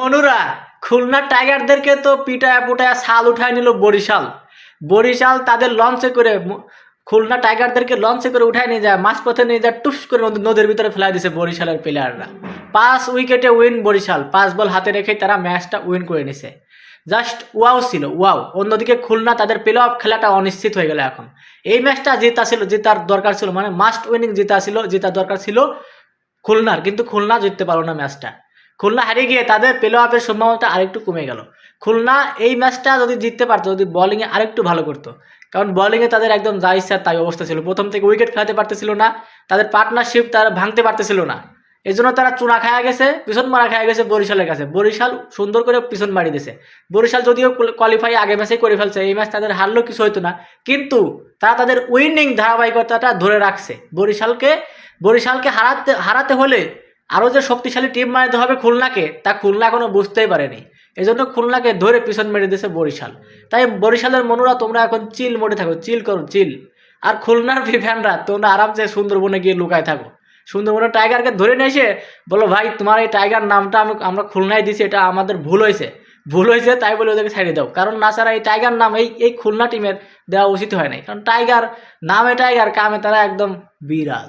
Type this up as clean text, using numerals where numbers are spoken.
অনুরা, খুলনা টাইগারদেরকে তো পিটায়া পুটায়া ছাল উঠায় নিল বরিশাল। বরিশাল তাদের লঞ্চে করে খুলনা টাইগারদেরকে লঞ্চে করে উঠায় নিয়ে যায়, মাঝপথে নিয়ে যায়, টুস করে নদীর ভিতরে ফেলাই দিছে বরিশালের প্লেয়াররা। 5 উইকেটে উইন বরিশাল, 5 বল হাতে রেখে তারা ম্যাচটা উইন করে নিছে। জাস্ট ওয়াও ছিল, ওয়াও। অন্যদিকে খুলনা, তাদের প্লে অফ খেলাটা অনিশ্চিত হয়ে গেল এখন। এই ম্যাচটা জেতার দরকার ছিল, মানে মাস্ট উইনিং জেতার দরকার ছিল খুলনার, কিন্তু খুলনা জিততে পারলো না ম্যাচটা। খুলনা হারিয়ে গিয়ে তাদের প্লে অফের সম্ভাবনাটা আরেকটু কমে গেল। খুলনা এই ম্যাচটা যদি জিততে পারতো, যদি বোলিংয়ে আরেকটু ভালো করতো, কারণ বোলিংয়ে তাদের একদম যা ইচ্ছা তাই অবস্থা ছিল। প্রথম থেকে উইকেট খেলাতে পারতেছিল না, তাদের পার্টনারশিপ তারা ভাঙতে পারতেছিল না। এই জন্য তারা চূড়া খায়া গেছে, পিছন মারা খায়া গেছে বরিশালের কাছে। বরিশাল সুন্দর করে পিছন মারি দিছে। বরিশাল যদিও কোয়ালিফাই আগে ম্যাচেই করে ফেলছে, এই ম্যাচ তাদের হারলেও কিছু হইতো না, কিন্তু তারা তাদের উইনিং ধারাবাহিকতাটা ধরে রাখছে। বরিশালকে হারাতে হলে আরও যে শক্তিশালী টিম বানাতে হবে খুলনাকে, তা খুলনা এখনো বুঝতেই পারেনি। এই জন্য খুলনাকে ধরে পিছন মেরে দিয়েছে বরিশাল। তাই বরিশালের মনুরা, তোমরা এখন চিল মোডে থাকো, চিল করো, চিল। আর খুলনার ফ্যানরা, তোমরা আরামসে সুন্দরবনে গিয়ে লুকায় থাকো। সুন্দরবনে টাইগারকে ধরে নিয়ে এসে বলো, ভাই তোমার এই টাইগার নামটা আমরা খুলনায় দিছি, এটা আমাদের ভুল হয়েছে, তাই বলে ওদেরকে ছাড়িয়ে দাও। কারণ না ছাড়া এই টাইগার নাম এই খুলনা টিমের দেওয়া উচিত হয় নাই, কারণ টাইগার নামে টাইগার, কামে তারা একদম বিড়াল।